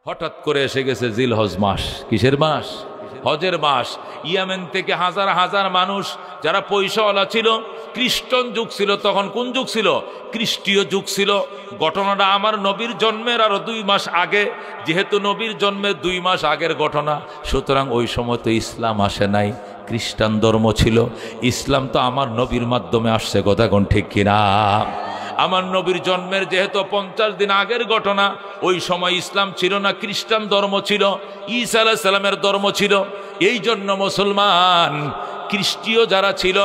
হঠাৎ করে এসে গেছে জিলহজ মাস। কিসের মাস? হজের মাস। ইয়েমেন থেকে হাজার হাজার মানুষ যারা পয়সাওয়ালা ছিল, খ্রিস্টান যুগ ছিল তখন। কোন যুগ ছিল? খ্রিস্টীয় যুগ ছিল। ঘটনাটা আমার নবীর জন্মের আরো 2 মাস আগে, যেহেতু নবীর জন্মের 2 মাস আগের ঘটনা, সুতরাং ওই সময় তো ইসলাম আসে নাই, খ্রিস্টান ধর্ম ছিল। ইসলাম তো আমার নবীর মাধ্যমে আসছে, কথা কোন ঠিক কিনা? আমার নবীর জন্মের যেহেতু 50 দিন আগের ঘটনা, ওই সময় ইসলাম ছিল না, খ্রিস্টান ধর্ম ছিল, ঈসা আলাইহিস সালামের ধর্ম ছিল। এই জন্য মুসলমান খ্রিস্টীয় যারা ছিল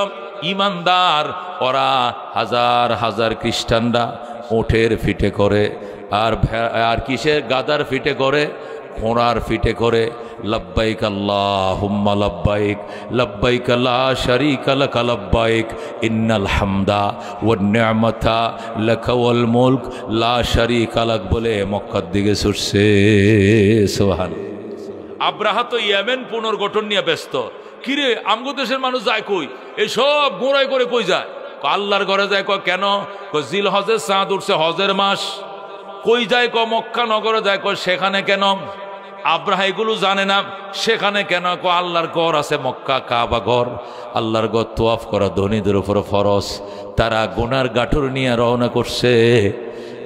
ইমানদার, ওরা হাজার হাজার খ্রিস্টানরা ওঠের ফিটে করে, আর কিসের? গাদার ফিটে করে, ঘোড়ার ফিটে করে লব্বাইক আল্লাহুম্মা লব্বাইক লব্বাইক লা শারীকা লাক লব্বাইক ইন্নাল হামদা ওয়ান নি'মাতা লাকা ওয়াল মুলক লা শারীকা লাক বলে মক্কার দিকে ছুটছে। সুবহানাল্লাহ। আব্রাহা তো ইয়েমেন পুনর্গঠন নিয়ে ব্যস্ত। কিরে আমগো দেশের মানুষ যায় কই? এই সব ঘোড়ায় করে কই যায়? আল্লাহর ঘরে যায়। কেন? জিলহজের চাঁদ উঠছে, হজের মাস। কই যায়? মক্কা নগরে যায়। সেখানে কেন? আব্রাহা এগুলো জানে না। সেখানে কেন? আল্লাহর ঘর আছে মক্কা, কাবা ঘর। আল্লাহর ঘর তোয়াফ করা ধনীদের উপর ফরজ। তারা গুনার গাঠুর নিয়ে রওনা করছে,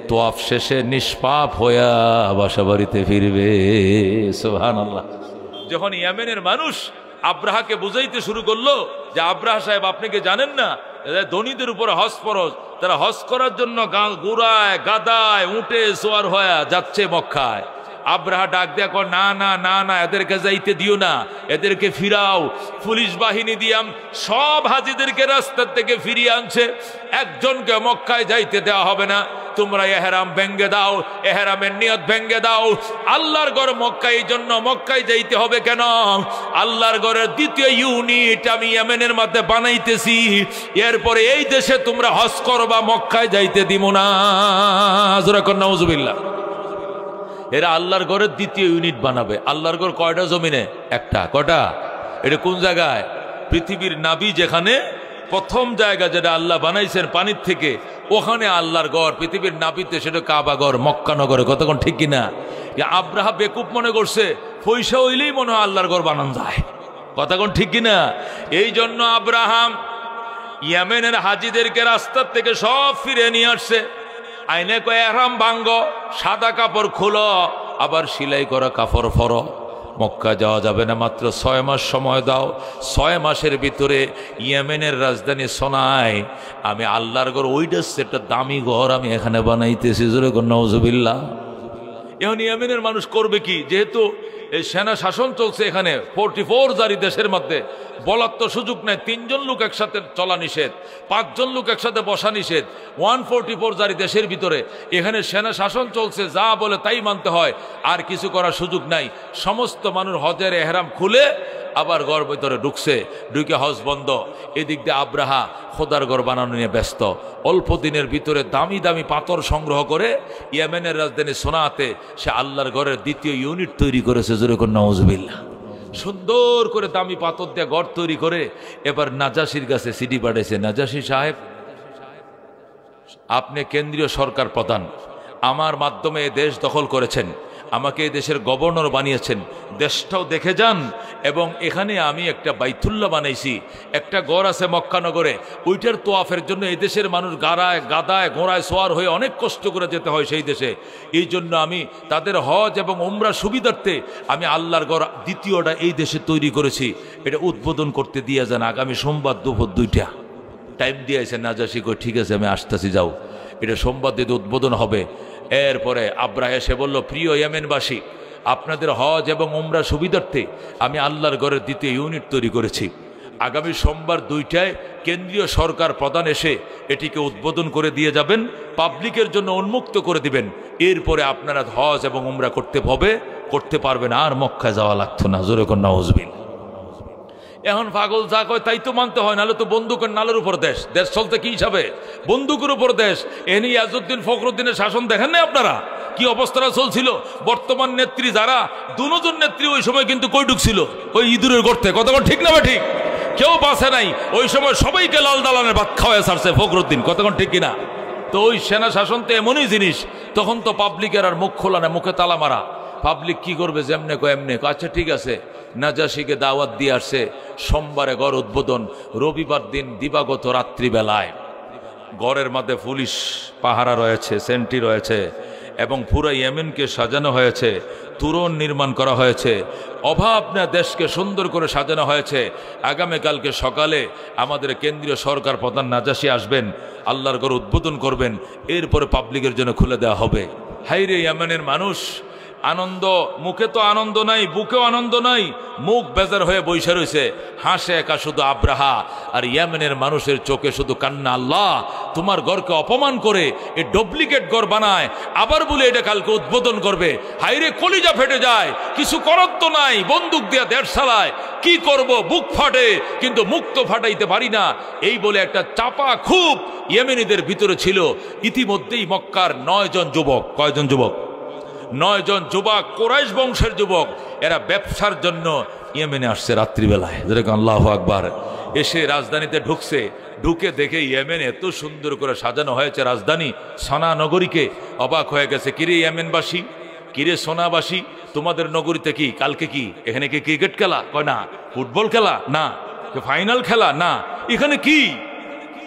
তোয়াফ শেষে নিষ্পাপ হইয়া বাসা বাড়িতে ফিরবে। সুবহানাল্লাহ। যখন ইয়েমেনের মানুষ আব্রাহাকে বুঝাইতে শুরু করলো যে আব্রাহা সাহেব আপনি কি জানেন না ধনীদের উপরে হজ ফরজ, তারা হজ করার জন্য ঘোড়ায় গাদায় উঠে সোয়ার হয়ে যাচ্ছে মক্কায়। আব্রাহা ডাক দেয়া কর, না না না না, এদেরকে যাইতে দিও না, এদেরকে ফিরাও। পুলিশ বাহিনী দিয়াম সব হাজিদেরকে রাস্তার থেকে ফিরিয়ে আনছে, একজনকে মক্কায় যাইতে দেওয়া হবে না। তোমরা এহরাম ভেঙ্গে দাও, এহরামের নিয়ত ভেঙ্গে দাও। আল্লাহর ঘর মক্কায়, এই জন্য মক্কায় যাইতে হবে কেন? আল্লাহর ঘরের দ্বিতীয় ইউনিট আমি ইয়েমেনের মধ্যে বানাইতেছি, এরপরে এই দেশে তোমরা হজ করবা, মক্কায় যাইতে দিব না। নাউজুবিল্লাহ। এরা আল্লাহর ঘরের দ্বিতীয় ইউনিট বানাবে। আল্লাহর ঘর কয়টা জমিনে? একটা। কটা? এটা কোন জায়গায়? পৃথিবীর নাবি যেখানে প্রথম জায়গা যেটা আল্লাহ বানাইছেন পানির থেকে, ওখানে আল্লাহর ঘর পৃথিবীর নাবিতে, সেটা কাবা ঘর মক্কা নগরে। কতক্ষণ ঠিক কিনা? আব্রাহা বেকুব মনে করছে পয়সা হইলেই মনে হয় আল্লাহর ঘর বানানো যায়। কতক্ষণ ঠিক কিনা? এই জন্য আব্রাহাম ইয়েমেনের হাজিদেরকে রাস্তার থেকে সব ফিরে নিয়ে আসছে। আইনে কয় এহরাম ভাঙ্গ, সাদা কাপড় খুলো, আবার সেলাই করা কাপড় পরো। মক্কা যাওয়া যাবে না, মাত্র 6 মাস সময় দাও। 6 মাসের ভিতরে ইয়েমেনের রাজধানী সোনায় আমি আল্লাহর ঘর, ওইটা একটা দামি ঘর আমি এখানে বানাইতেছি। জোরে কর নাউজুবিল্লাহ। এখন ইয়েমেনের মানুষ করবে কি? যেহেতু এই সেনা শাসন চলছে এখানে 44 জারি দেশের মধ্যে, বলার তো সুযোগ নাই। 3 জন লোক একসাথে চলা নিষেধ, 5 জন লোক একসাথে বসা নিষেধ। 144 জারি দেশের ভিতরে এখানে সেনা শাসন চলছে, যা বলে তাই মানতে হয়, আর কিছু করার সুযোগ নাই। সমস্ত মানুষ হজের এহরাম খুলে আবার ঘর ভিতরে ঢুকছে, ঢুকে হজ বন্ধ। এদিক দিয়ে আব্রাহা খোদার ঘর বানানো নিয়ে ব্যস্ত। অল্প দিনের ভিতরে দামি দামি পাথর সংগ্রহ করে ইয়েমেনের রাজধানী সোনাতে সে আল্লাহর ঘরের দ্বিতীয় ইউনিট তৈরি করেছে। জোরে কর নাউজুবিল্লাহ। সুন্দর করে দামি পাথর দিয়ে ঘর তৈরি করে এবার নাজাসির কাছে চিঠি পাঠিয়েছে, নাজাসি সাহেব, আপনি কেন্দ্রীয় সরকার প্রধান, আমার মাধ্যমে এ দেশ দখল করেছেন, আমাকে এই দেশের গভর্নর বানিয়েছেন, দেশটাও দেখে যান। এবং এখানে আমি একটা বাইতুল্লাহ বানাইছি, একটা ঘর আছে মক্কানগরে, ওইটার তোয়াফের জন্য এই দেশের মানুষ গাদায় ঘোড়ায় সোয়ার হয়ে অনেক কষ্ট করে যেতে হয় সেই দেশে। এই জন্য আমি তাদের হজ এবং উমরা সুবিধার্থে আমি আল্লাহর ঘর দ্বিতীয়টা এই দেশে তৈরি করেছি, এটা উদ্বোধন করতে দিয়ে যান আগামী সোমবার দুপুর 2টা। টাইম দিয়েছে নাজাসি, কই ঠিক আছে আমি আসতেছি, যাও, এটা সোমবার দিতে উদ্বোধন হবে। এরপরে আব্রাহা এসে বলল, প্রিয় ইয়েমেনবাসী, আপনাদের হজ এবং উমরা সুবিধার্থে আমি আল্লাহর ঘরের দ্বিতীয় ইউনিট তৈরি করেছি। আগামী সোমবার 2টায় কেন্দ্রীয় সরকার প্রধান এসে এটিকে উদ্বোধন করে দিয়ে যাবেন, পাবলিকের জন্য উন্মুক্ত করে দিবেন। এরপরে আপনারা হজ এবং উমরা করতে পারবেন, আর মক্কায় যাওয়া লাগতো না। জোরে কর নাউজুবিল্লাহ। এখন পাগল যা কয় তাই তো মানতে হয়, নাহলে তো বন্দুকের নালের উপর দেশ। দেশ চলতে কি হিসাবে? বন্দুকের উপর দেশ। এনি ইয়াজউদ্দিন ফখরুদ্দিনের শাসন দেখেন না আপনারা কি অবস্থাটা চলছিল? বর্তমান নেত্রী যারা, 2জন নেত্রী ওই সময় কিন্তু কই ঢুকছিল? ওই ইঁদুরের গর্তে। কতক্ষণ ঠিক না বা ঠিক? কেউ বাঁচে নাই ওই সময়, সবাইকে লাল দালানের ভাত খাওয়ায় ছাড়ছে ফখরুদ্দিন। কতক্ষণ ঠিক কিনা? তো ওই সেনা শাসন তো এমনই জিনিস, তখন তো পাবলিকের আর মুখ খোলা না, মুখে তালা মারা। পাবলিক কি করবে, যেমনে কো এমনে কো। আচ্ছা ঠিক আছে, নাজাশিকে দাওয়াত দিয়ে আসছে, সোমবারে ঘর উদ্বোধন, রবিবার দিন দিবাগত রাত্রিবেলায় ঘরের মধ্যে পুলিশ পাহারা রয়েছে, সেন্টি রয়েছে, এবং পুরো ইয়েমেনকে সাজানো হয়েছে, তোরণ নির্মাণ করা হয়েছে, অভাব না দেশকে সুন্দর করে সাজানো হয়েছে। আগামীকালকে সকালে আমাদের কেন্দ্রীয় সরকার প্রধান নাজাশি আসবেন, আল্লাহর ঘর উদ্বোধন করবেন, এরপরে পাবলিকের জন্য খুলে দেওয়া হবে। হাইরে ইয়েমেনের মানুষ আনন্দ, মুখে তো আনন্দ নাই, বুকেও আনন্দ নাই, মুখ বেজার হয়ে বৈশা রয়েছে, হাসে একা শুধু আব্রাহা, আর ইয়েমেনের মানুষের চোখে শুধু কান্না। আল্লাহ তোমার ঘরকে অপমান করে এই ডুপ্লিকেট ঘর বানায়, আবার বলে এটা কালকে উদ্বোধন করবে। হাইরে কলিজা ফেটে যায়, কিছু করার তো নাই, বন্দুক দিয়ে দেড় চালায়, কি করব, বুক ফাটে, কিন্তু মুখ তো ফাটাইতে পারি না। এই বলে একটা চাপা খুব ইয়েমেনিদের ভিতরে ছিল। ইতিমধ্যেই মক্কার 9 জন যুবক, কয়জন যুবক? 9 জন যুবক, কুরাইশ বংশের যুবক, এরা ব্যবসার জন্য ইয়েমেনে আসছে রাত্রিবেলায়। যেরকম আল্লাহু আকবার। এসে রাজধানীতে ঢুকছে, ঢুকে দেখে ইয়েমেন এত সুন্দর করে সাজানো হয়েছে, রাজধানী সনা নগরীকে অবাক হয়ে গেছে। কিরে ইয়েমেনবাসী, কিরে সোনাবাসী, তোমাদের নগরীতে কি কালকে কি এখানে কি ক্রিকেট খেলা? কয় না। ফুটবল খেলা? না। ফাইনাল খেলা? না। এখানে কি?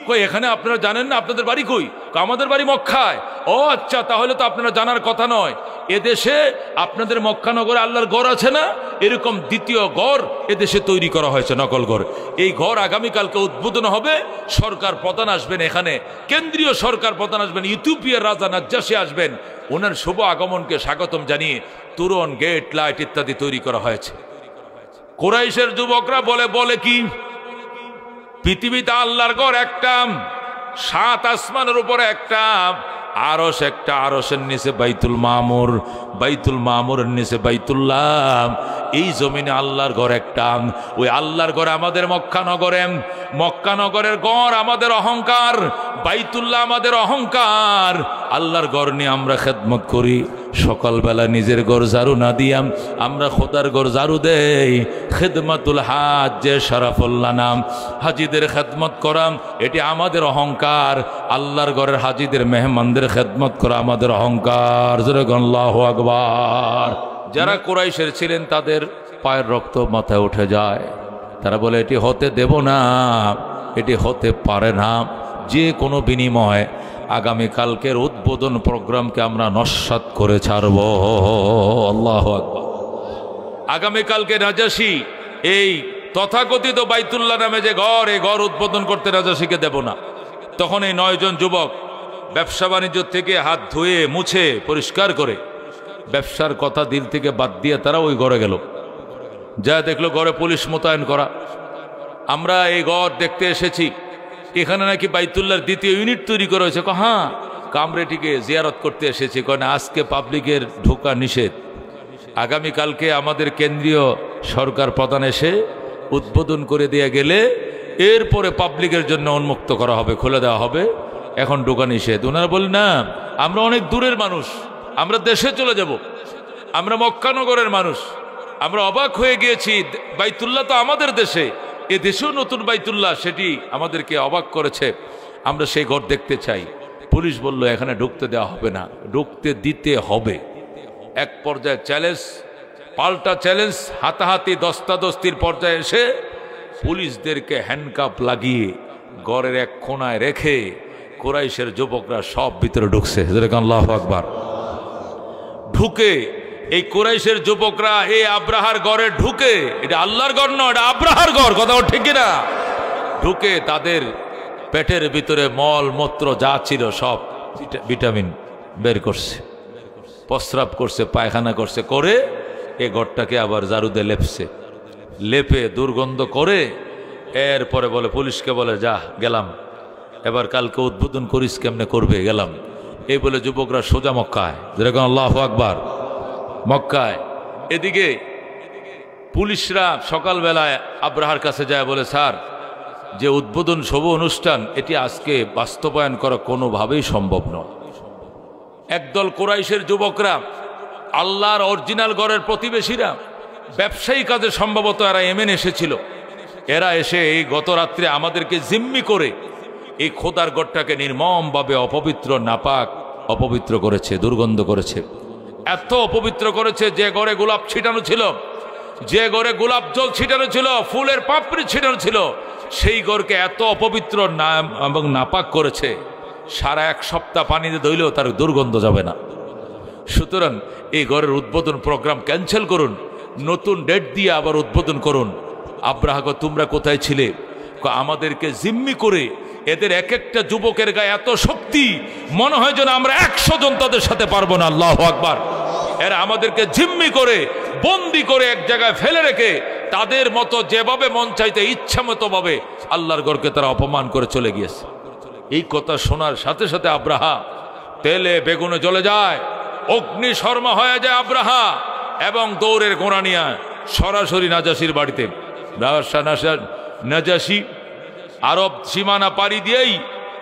কই এখানে আপনারা জানেন না আপনাদের বাড়ি কই? আমাদের বাড়ি মক্কায়। ও আচ্ছা, তাহলে তো আপনারা জানার কথা নয়, এদেশে আপনাদের মক্কানগরে আল্লাহর ঘর আছে না, এরকম দ্বিতীয় ঘর এদেশে তৈরি করা হয়েছে, নকল ঘর। এই ঘর আগামীকালকে উদ্বোধন হবে, সরকার প্রধান আসবেন, এখানে কেন্দ্রীয় সরকার প্রধান আসবেন, ইথিওপিয়ার রাজা নাজ্জাশী আসবেন, ওনার শুভ আগমনকে স্বাগতম জানিয়ে তোরণ, গেট, লাইট ইত্যাদি তৈরি করা হয়েছে। কুরাইশের যুবকরা বলে কি পৃথিবীতে আল্লাহর ঘর একটা, 7 আসমানের উপরে একটা, আরশ একটা, আরশের নিচে বাইতুল মামুর, বাইতুল মামুরের নিচে বাইতুল্লাহ। এই জমিনে আল্লাহর ঘর একটা, ওই আল্লাহর ঘরে আমাদের মক্কানগরে, মক্কানগরের ঘর আমাদের অহংকার, বাইতুল্লাহ আমাদের অহংকার। আল্লাহর ঘর নিয়ে আমরা খেদমত করি, সকালবেলা নিজের ঘর ঝাড়ু না দিয়াম আমরা খোদার ঘর ঝাড়ু দেই। খেদমাতুল হাজ্জে শরাফুল্লাহ নাম, হাজিদের খেদমত করাম, এটি আমাদের অহংকার। আল্লাহর ঘরের হাজিদের মেহমানদের খেদমত করা আমাদের অহংকার। আল্লাহু আকবার। যারা কুরাইশের ছিলেন তাদের পায়ের রক্ত মাথায় উঠে যায়, তারা বলে এটি হতে দেব না, এটি হতে পারে না, যে কোনো বিনিময় আগামীকালকের উদ্বোধন প্রোগ্রামকে আমরা নস্যাৎ করে ছাড়ব। আল্লাহু আকবার। আগামীকালকে নাজাশী এই তথাকথিত বাইতুল্লাহ নামে যে ঘর, এই ঘর উদ্বোধন করতে নাজাশীকে দেব না। তখন এই 9 জন যুবক ব্যবসা বাণিজ্য থেকে হাত ধুয়ে মুছে পরিষ্কার করে ব্যবসার কথা দিল থেকে বাদ দিয়ে তারা ওই ঘরে গেল, যা দেখলো ঘরে পুলিশ মোতায়েন করা। আমরা এই ঘর দেখতে এসেছি, এখানে নাকি বাইতুল্লাহর দ্বিতীয় ইউনিট তৈরি করা হয়েছে। হ্যাঁ, কামরেটিকে জিয়ারত করতে এসেছি। কয় না, আজকে পাবলিকের ঢোকা নিষেধ, আগামীকালকে আমাদের কেন্দ্রীয় সরকার প্রধান এসে উদ্বোধন করে দিয়ে গেলে এরপরে পাবলিকের জন্য উন্মুক্ত করা হবে, খুলে দেওয়া হবে, এখন ঢোকা নিষেধ। ওনারা বলেন না, আমরা অনেক দূরের মানুষ, আমরা দেশে চলে যাব, আমরা মক্কানগরের মানুষ, আমরা অবাক হয়ে গিয়েছি, বাইতুল্লাহ তো আমাদের দেশে, এ দেশেও নতুন বাইতুল্লাহ, সেটি আমাদেরকে অবাক করেছে, আমরা সেই ঘর দেখতে চাই। পুলিশ বলল এখানে ঢুকতে দেওয়া হবে না, ঢুকতে দিতে হবে। এক পর্যায়ে চ্যালেঞ্জ, পাল্টা চ্যালেঞ্জ, হাতাহাতি দস্তাদস্তির পর্যায়ে এসে পুলিশদেরকে হ্যান্ডকাপ লাগিয়ে ঘরের এক কোনায় রেখে কুরাইশের যুবকরা সব ভিতরে ঢুকছে। আল্লাহু আকবার। ঢুকে এই কুরাইশের যুবকরা এই আব্রাহার ঘরে ঢুকে, এটা আল্লাহর ঘর নয়, এটা আব্রাহার ঘর, কথা ঠিক না? ঢুকে তাদের পেটের ভিতরে মল মূত্র যা ছিল সব ভিটামিন বের করছে, প্রস্রাব করছে, পায়খানা করছে, করে এই ঘরটাকে আবার ঝাড়ু দিয়ে লেপছে, লেপে দুর্গন্ধ করে এরপরে বলে পুলিশকে, বলে যা গেলাম, এবার কালকে উদ্বোধন করিস, কেমনে করবে, গেলাম। এই বলে যুবকরা সোজা মক্কায়। যেরকম আল্লাহু আকবার। মক্কায় এদিকে পুলিশরা সকালবেলায় আব্রাহার কাছে যায়, বলে স্যার, যে উদ্বোধন শুভ অনুষ্ঠান এটি আজকে বাস্তবায়ন করা কোনোভাবেই সম্ভব নয়। একদল কুরাইশের যুবকরা, আল্লাহর অরিজিনাল ঘরের প্রতিবেশীরা, ব্যবসায়ী কাজে সম্ভবত এরা ইয়েমেন এসেছিল, এরা এসে এই গত রাত্রে আমাদেরকে জিম্মি করে এই খোদার ঘরটাকে নির্মমভাবে অপবিত্র, নাপাক, অপবিত্র করেছে, দুর্গন্ধ করেছে। এত অপবিত্র করেছে, যে ঘরে গোলাপ ছিটানো ছিল, যে ঘরে গোলাপ জল ছিটানো ছিল, ফুলের পাপড়ি ছিটানো ছিল, সেই ঘরকে এত অপবিত্র এবং নাপাক করেছে, সারা এক সপ্তাহ পানিতে ধুইলেও তার দুর্গন্ধ যাবে না। সুতরাং এই ঘরের উদ্বোধন প্রোগ্রাম ক্যান্সেল করুন, নতুন ডেট দিয়ে আবার উদ্বোধন করুন। আব্রাহা, তোমরা কোথায় ছিলে? আমাদেরকে জিম্মি করে এদের এক একটা যুবকের গায়ে এত শক্তি, মনে হয় যেন আমরা 100 জন তাদের সাথে পারবো না। আল্লাহু আকবার। এরা আমাদেরকে জিম্মি করে বন্দি করে এক জায়গায় ফেলে রেখে তাদের মতো যেভাবে মন চাইতে ইচ্ছা মতো ভাবে আল্লাহর ঘরকে তারা অপমান করে চলে গিয়েছে। এই কথা শোনার সাথে সাথে আব্রাহা তেলে বেগুনে জ্বলে যায়, অগ্নি শর্মা হয়ে যায় আব্রাহা, এবং দৌড়ের গোড়া নিয়ে সরাসরি নাজাসির বাড়িতে। নাজাসি আরব সীমানা পাড়ি দিয়েই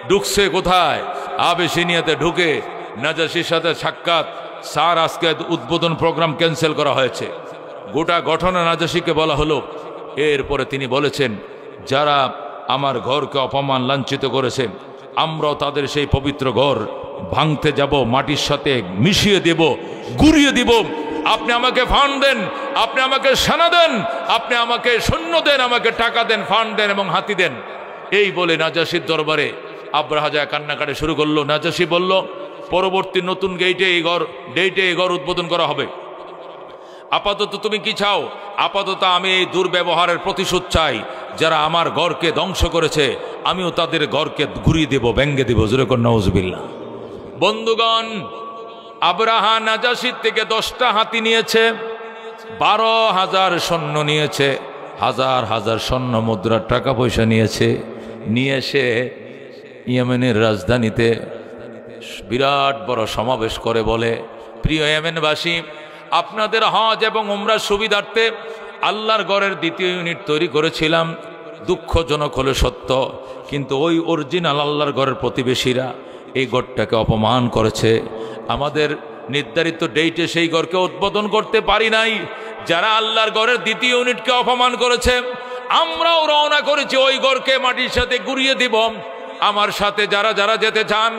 ঢুকছে কোথায়? আবেসিনিয়াতে ঢুকে নাজাসির সাথে সাক্ষাৎ। স্যার, আজকে উদ্বোধন প্রোগ্রাম ক্যান্সেল করা হয়েছে। গোটা ঘটনা নাজাসিকে বলা হলো। এরপরে তিনি বলেছেন, যারা আমার ঘরকে অপমান লাঞ্ছিত করেছে, আমরাও তাদের সেই পবিত্র ঘর ভাঙতে যাব, মাটির সাথে মিশিয়ে দেব, গুড়িয়ে দিব। আপনি আমাকে ফান্ড দেন, আপনি আমাকে সেনা দেন, আপনি আমাকে সৈন্য দেন, আমাকে টাকা দেন, ফান্ড দেন এবং হাতি দেন। এই বলে নাজাসির দরবারে আব্রাহা যায় কান্নাকাটি শুরু করলো। নাজাসি বলল, পরবর্তী নতুন ডেটে এই ঘর উদ্বোধন করা হবে। আপাতত তুমি কি চাও? আপাতত আমি এই দুর্ব্যবহারের প্রতিশোধ চাই। যারা আমার ঘরকে ধ্বংস করেছে, আমিও তাদের ঘরকে ঘুরিয়ে দেব, ভেঙ্গে দেব। জোরে কর নাউজুবিল্লাহ। বন্ধুগণ, আব্রাহা নাজাসির থেকে 10টা হাতি নিয়েছে, 12,000 সৈন্য নিয়েছে, হাজার হাজার স্বর্ণ মুদ্রার টাকা পয়সা নিয়েছে। নিয়ে এসে ইয়েমেনের রাজধানীতে বিরাট বড় সমাবেশ করে বলে, প্রিয় ইয়েমেনবাসী, আপনাদের হজ এবং উমরার সুবিধার্থে আল্লাহর ঘরের দ্বিতীয় ইউনিট তৈরি করেছিলাম। দুঃখজনক হলে সত্য, কিন্তু ওই অরিজিনাল আল্লাহর ঘরের প্রতিবেশীরা এই ঘরটাকে অপমান করেছে। আমাদের নির্ধারিত ডেটে সেই ঘরকে উদ্বোধন করতে পারি নাই। যারা আল্লাহর ঘরের দ্বিতীয় ইউনিটকে অপমান করেছে, আমরাও রওনা করেছি ওই ঘরকে মাটির সাথে গুড়িয়ে দিব। আমার সাথে যারা যারা যেতে চান,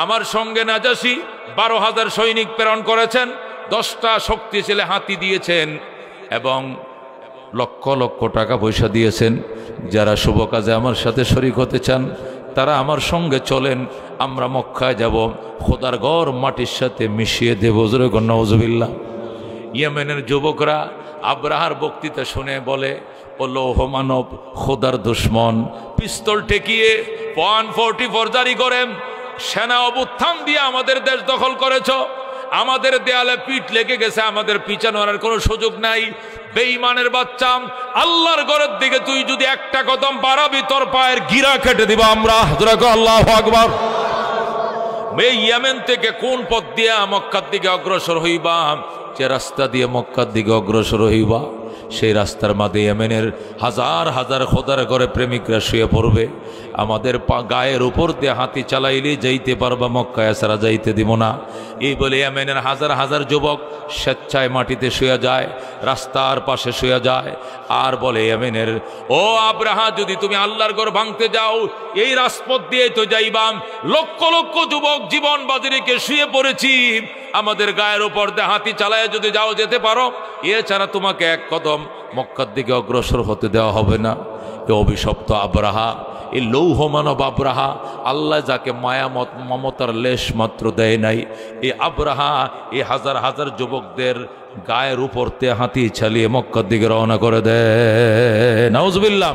আমার সঙ্গে নাজাসি 12,000 সৈনিক প্রেরণ করেছেন, 10টা শক্তিশালী হাতি দিয়েছেন এবং লক্ষ লক্ষ টাকা পয়সা দিয়েছেন। যারা শুভ কাজে আমার সাথে শরীক হতে চান, তারা আমার সঙ্গে চলেন, আমরা মক্কায় যাব, খোদার ঘর মাটির সাথে মিশিয়ে দেব। জোরে কর নাউজুবিল্লাহ। ইয়েমেনের যুবকরা আব্রাহার বক্তৃতা শুনে বলে, ও লৌহ মানব, খোদার দুশ্মন, পিস্তল ঠেকিয়ে 144 জারি করেন, সেনা অভ্যুত্থান দিয়ে আমাদের দেশ দখল করেছ, আমাদের দেয়ালে পিঠ লেগে গেছে, আমাদের পিছানোর আর কোনো সুযোগ নাই। বেঈমানের বাচ্চা, আল্লাহর ঘরের দিকে তুই যদি একটা কদম বাড়াবি, তোর পায়ের গিরা কেটে দিব আমরা। আল্লাহু আকবার। এই ইয়েমেন থেকে কোন পথ দিয়ে মক্কার দিকে অগ্রসর হইবা? যে রাস্তা দিয়ে মক্কার দিকে অগ্রসর হইবা, সেই রাস্তার মাঝে ইয়েমেনের হাজার হাজার খোদার ঘরে প্রেমিকরা শুয়ে পড়বে। আমাদের গায়ের উপর দিয়ে হাতি চালাইলে যাইতে পারবা, মক্কায় ছাড়া যাইতে দিব না। এই বলে ইয়েমেনের হাজার হাজার যুবক স্বেচ্ছায় মাটিতে শুয়ে যায়, রাস্তার পাশে শুয়ে যায়, আর বলে ইয়েমেনের, ও আব্রাহা, যদি তুমি আল্লাহর ঘর ভাঙতে যাও, এই রাজপথ দিয়ে তো যাইবা। লক্ষ লক্ষ যুবক জীবন বাজি রেখে শুয়ে পড়েছি, আমাদের গায়ের উপর দিয়ে হাতি চালায় যদি যাও, যেতে পারো, এছাড়া তোমাকে এক কদম মক্কার দিকে অগ্রসর হতে দেওয়া হবে না। এ অভিশপ্ত আব্রাহা, এই লৌহ মানব আব্রাহা, আল্লাহ যাকে মায়ামত মমতার লেশ মাত্র দেয় নাই, এই আব্রাহা এই হাজার হাজার যুবকদের গায়ের উপর তে হাতি চালিয়ে মক্কার দিকে রওনা করে দেয়। নাউজুবিল্লাহ।